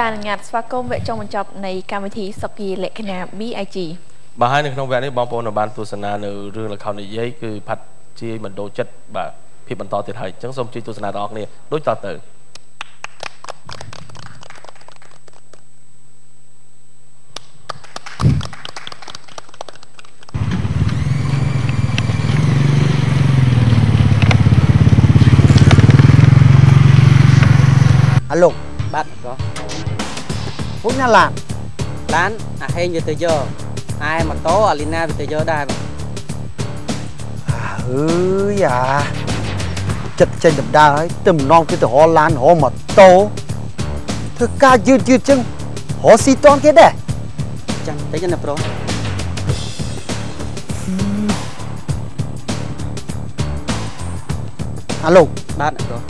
ចាអនុញ្ញាតស្វាគមន៍វគ្គចុងបញ្ចប់នៃកម្មវិធីសុខីលក្ខណៈ BIG បាទហើយនៅក្នុងវគ្គនេះបងប្អូនបានទស្សនានៅរឿងល្ខោននិយាយគឺផាត់ជាមណ្ឌលចិត្តបាទភាពបន្តទៀតហើយអញ្ចឹងសូមជួយទស្សនាដល់អ្នកគ្នាដូចតទៅអាលោកបាទក៏ពុញណាឡានអាហេងវាទៅយកឯម៉ូតូអាលីណាវាទៅយកដែរបាទអើយអាចិត្តចេញដំណើរហើយទៅម្ដងគេទៅរកឡានរកម៉ូតូធ្វើការយឺតចឹងរកស៊ីតនគេដែរចាំតិចណាប្រុសអាលោកបាទប្រុស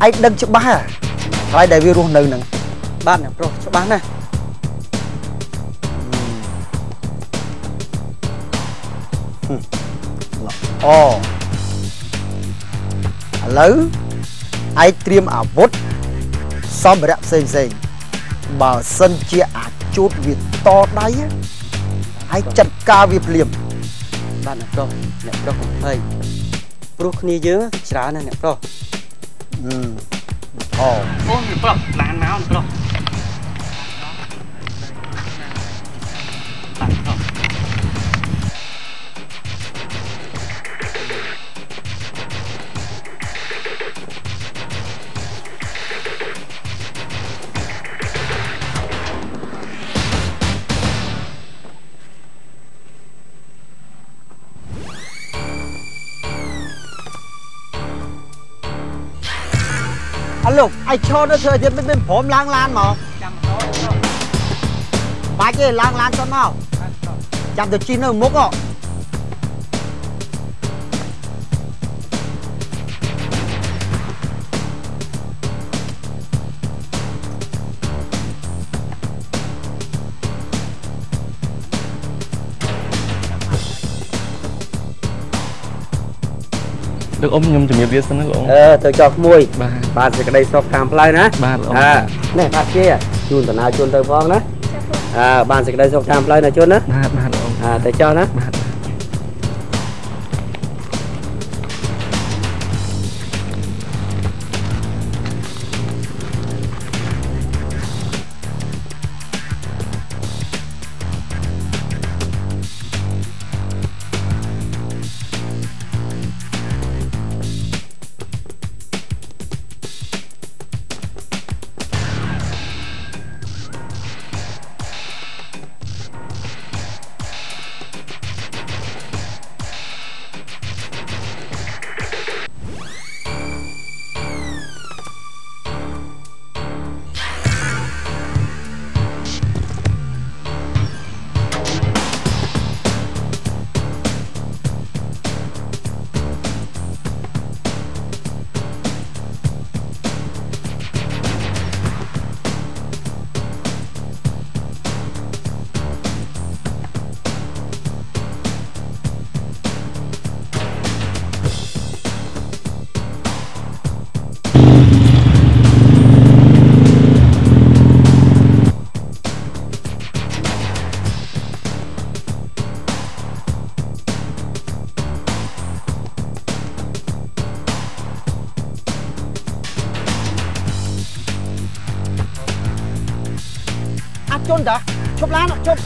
ឯងដឹងច្បាស់ហើយដែលវារស់នៅហ្នឹងបាទអ្នកប្រុសច្បាស់ណាស់អូឥឡូវឯងត្រៀមអាវុធសម្ភារៈផ្សេងបើសិនជាអាចជូតវាតដៃឯងចាត់ការវាភ្លាមបាទអ្នកប្រុសកុំភ័យព្រោះគ្នាយើងច្រើនណាស់អ្នកប្រុសអូអ្នកប្រុសឡានមកអ្នកប្រុសអលោកឯឈរទៅធ្វើទៀតមិនព្រមឡើងឡានមកចាំម៉ូតូបាច់ទេឡើងឡានទៅមកចាំទៅជិះនៅមុខហ៎លោកអ៊ំខ្ញុំជំរាបលាសិនណាលោកអ៊ំទៅចោលក្មួយបាទសេចក្តីសុខតាមផ្លូវណាបាទលោកនេះបាទជាជូនតាណាជូនទៅផងណាបានសេចក្តីសុខតាមផ្លូវណាជូនណាបាទលោកអ៊ំទៅចោលណាបាទជន់តាឈប់ឡានឈប់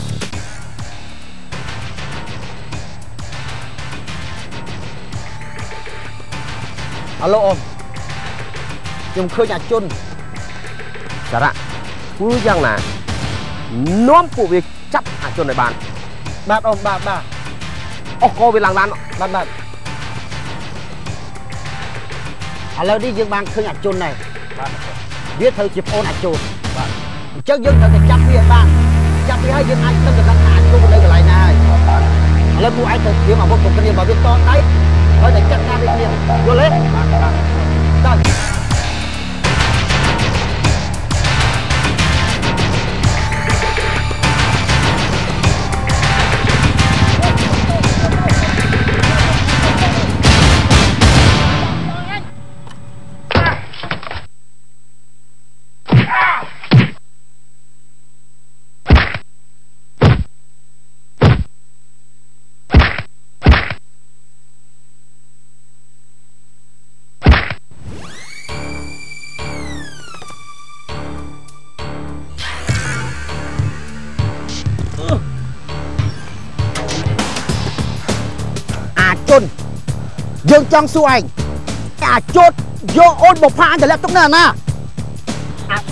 អាឡូអ៊ំខ្ញុំឃើញអាជន់សារៈធ្វើយ៉ាងណានាំពួកវាចាប់អាជន់ឲ្យបានបាទអ៊ំបាទអស់ក៏វាឡើងឡានបាទឥឡូវនេះយើងបានឃើញអាជន់ហើយបាទវាត្រូវជាប្អូនអាជន់បាទអញ្ចឹងយើងត្រូវតែចាប់វាឲ្យបានចាប់វាឲ្យយើងអាចទៅដល់ថាជួបនៅកន្លែងណាហើយឥឡូវពួកឯងទៅព្រៀងអាវុធcontreគ្នាបើវាតដៃហើយតែចាត់ការវាគ្នាយល់ទេបាទទៅ chôn dương trong su ảnh chốt vô ôn một pha để lép tốc nè nè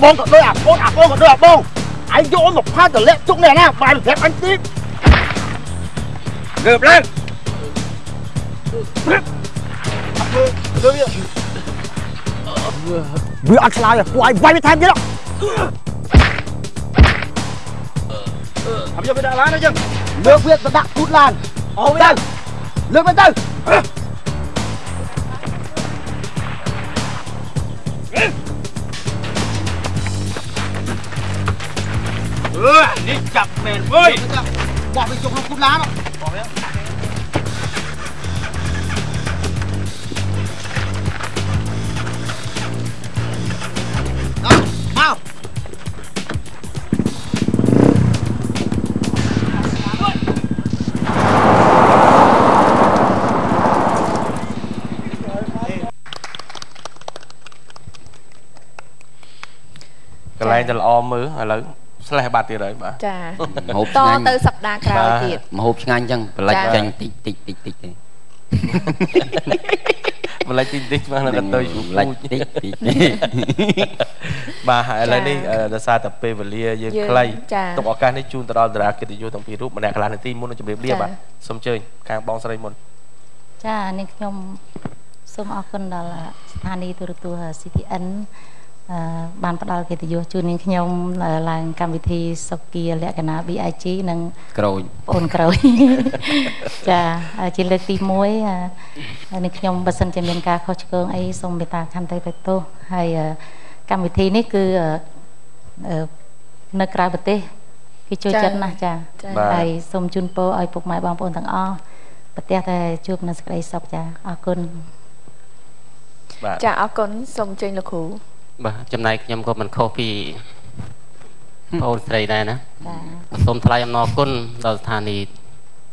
bông còn đôi bông còn đôi bông anh vô ôn một pha để lép tốc nè nè bài được thép anh tiếp ngược lên vừa ăn salad rồi quay vay với thêm chứ đâu làm cho bên đá lá nữa chứ nước việt và đặng tút lan ôi đây nước bên đây đi chặt mền với bỏ về chỗ không tút lá đâu bỏ đấy nào cái này là om mứ hay lớn sẽ bạt tiền đấy bà ចា ហូប ត ឆ្ងាញ់ ទៅសប្តាហ៍ក្រោយទៀត មហូបឆ្ងាញ់ចឹងប្រឡែកចាញ់តិចតិចតិចតិចទេ ម្លេចតិចតិចមកនៅកន្ទុយ ប្រឡែកតិចតិច បាទហើយឥឡូវនេះដោយសារតែពេលវេលាយើងខ្លី ចា ទុកឱកាសនេះជូនទៅដល់តារាកិត្តិយសទាំងពីររូបម្នាក់កន្លះនាទីមុននឹងជម្រាបលាបាទសូមអញ្ជើញខាងបងស្រីមុន ចានេះខ្ញុំសូមអរគុណដល់ស្ថានីយ៍ទូរទស្សន៍ CTN បានផ្ដល់កិត្តិយសជូននាងខ្ញុំឡើងកម្មវិធីសុគាលក្ខណៈ BIG និង ក្រូច បងអូនក្រូច ចាជាលើកទី1នេះខ្ញុំបើសិនជាមានការខុសឆ្គងអីសូមមេត្តាខន្តីបទោសហើយកម្មវិធីនេះគឺនៅក្រៅប្រទេសគេចូលចិត្តណាស់ចាហើយសូមជូនពរឲ្យពុកម៉ែបងប្អូនទាំងអស់ប្រទះតែជួបនៅសេចក្តីសុខចាអរគុណ បាទ ចាអរគុណសូមអញ្ជើញលោកគ្រូ បាទចំណែកខ្ញុំក៏មិនខុសពីបងស្រីដែរណា ចា សូមថ្លែងអំណរគុណដល់ស្ថានីយ៍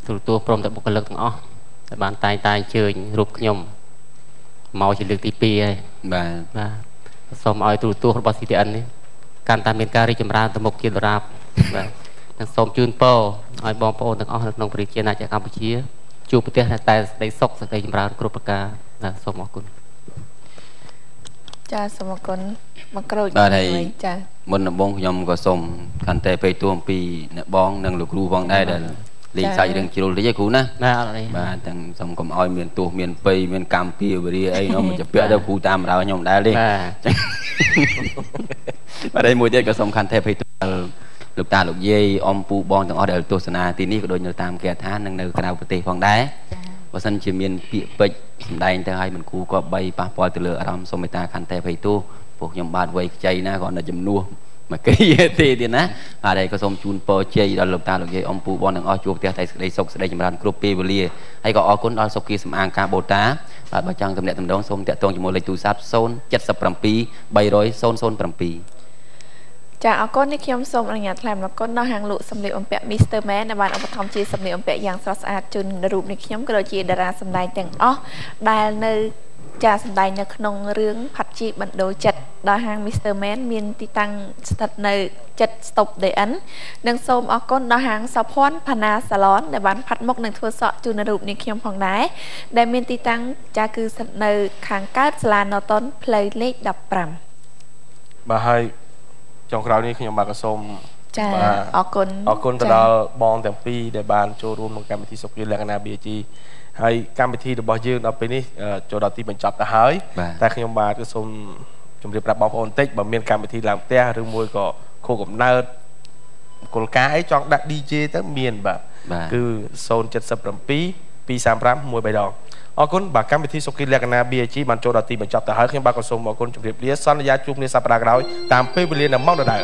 ទូរទស្សន៍ព្រមទាំងបុគ្គលិកទាំងអស់ដែលបានតែងតែអញ្ជើញរូបខ្ញុំមកជាលើកទី2ហើយ បាទ បាទសូមឲ្យទូរទស្សន៍របស់ CTN នេះកាន់តែមានការរីកចម្រើនទៅមុខជាដរាបបាទនិងសូមជូនពរឲ្យបងប្អូនទាំងអស់នៅក្នុងប្រជាណាចក្រកម្ពុជាជួបប្រទះតែសេចក្តីសុខសេចក្តីចម្រើនគ្រប់ប្រការបាទសូមអរគុណ ចាសូមអរគុណមកក្រូច បាទហើយ ចា មុនដំបូងខ្ញុំក៏សូមខន្តីបេតួអំពីអ្នកបងនិងលោកគ្រូផងដែរដែលលេងសាច់រឿងជ្រុលតិចឯគ្រូណា បាទអត់អី បាទទាំងសូមកុំឲ្យមានទោសមានពៃមានកម្មពីវរាអីនោះមិនជាពាក់ទៅគ្រូតាមរៅខ្ញុំដែរទេ បាទ បាទហើយមួយទៀតក៏សូមខន្តីបេតួលោកតាលោកយាយអ៊ំពូបងទាំងអស់ដែលទស្សនាទីនេះក៏ដូចនៅតាមគេដ្ឋាននិងនៅក្រៅប្រទេសផងដែរ បើសិនជាមានពាក្យពេចន៍សម្ដែងទៅឲ្យមិនគូក៏បីប៉ះពាល់ទៅលើអារម្មណ៍សូមមេត្តាខន្តីអភ័យទោសពួកខ្ញុំបាទវ័យខ្ចីណាគ្រាន់តែជំនួសមកគេទេទៀតណាបាទហើយក៏សូមជូនពរជ័យដល់លោកតាលោកយាយអ៊ំពូបងទាំងអស់ជួបផ្ទះតែសេចក្តីសុខសេចក្តីចម្រើនគ្រប់ពេលវេលាហើយក៏អរគុណដល់សុគាសម្អាងការបូតាបាទបើចង់ទំនាក់ទំនងសូមតាក់ទងជាមួយលេខទូរស័ព្ទ 077 300 007 ចាអរគុណនេះខ្ញុំសូមអនុញ្ញាតថ្លែងអំណរគុណដល់ហាងលក់សម្លៀកបំពាក់ Mr. Man ដែលបានឧបត្ថម្ភជាសម្លៀកបំពាក់យ៉ាងស្រស់ស្អាតជូនរូបនេះខ្ញុំក៏ដូចជាតារាសម្ដែងទាំងអស់ដែលនៅចាសម្ដែងនៅក្នុងរឿងផាត់ជីបណ្ដូលចិត្តដល់ហាង Mr. Man មានទីតាំងស្ថិតនៅចិត្ត Stop DN និងសូមអរគុណដល់ហាងសោភ័ណ្ឌផាណាសាឡនដែលបានផាត់មុខនិងធ្វើសក់ជូនរូបនេះខ្ញុំផងដែរដែលមានទីតាំងចាគឺស្ថិតនៅខាងកើតសាលា Norton ផ្លូវលេខ 15 បាទហើយចុងក្រោយនេះខ្ញុំបាទក៏សូម ចាអរគុណ អរគុណទៅដល់បងទាំងពីរដែលបានចូលរួមក្នុងកម្មវិធីសុខាលក្ខណៈ BG ហើយកម្មវិធីរបស់យើងដល់ពេលនេះចូលដល់ទីបញ្ចប់ទៅហើយតែខ្ញុំបាទក៏សូមជម្រាបប្រាប់បងប្អូនបន្តិចបើមានកម្មវិធីឡើងផ្ទះឬមួយក៏ខួបកំណើតគោលការណ៍អីចង់ដាក់ DJ ទៅមានបាទគឺ077 235 13ដងអរគុណបាទកម្មវិធីសុខាលក្ខណៈ BG បានចូលដល់ទីបញ្ចប់ទៅហើយខ្ញុំបាទក៏សូមអរគុណជម្រាបលាសន្យាជួបគ្នាសប្តាហ៍ក្រោយតាមពេលវេលានៅម៉ោងដដែល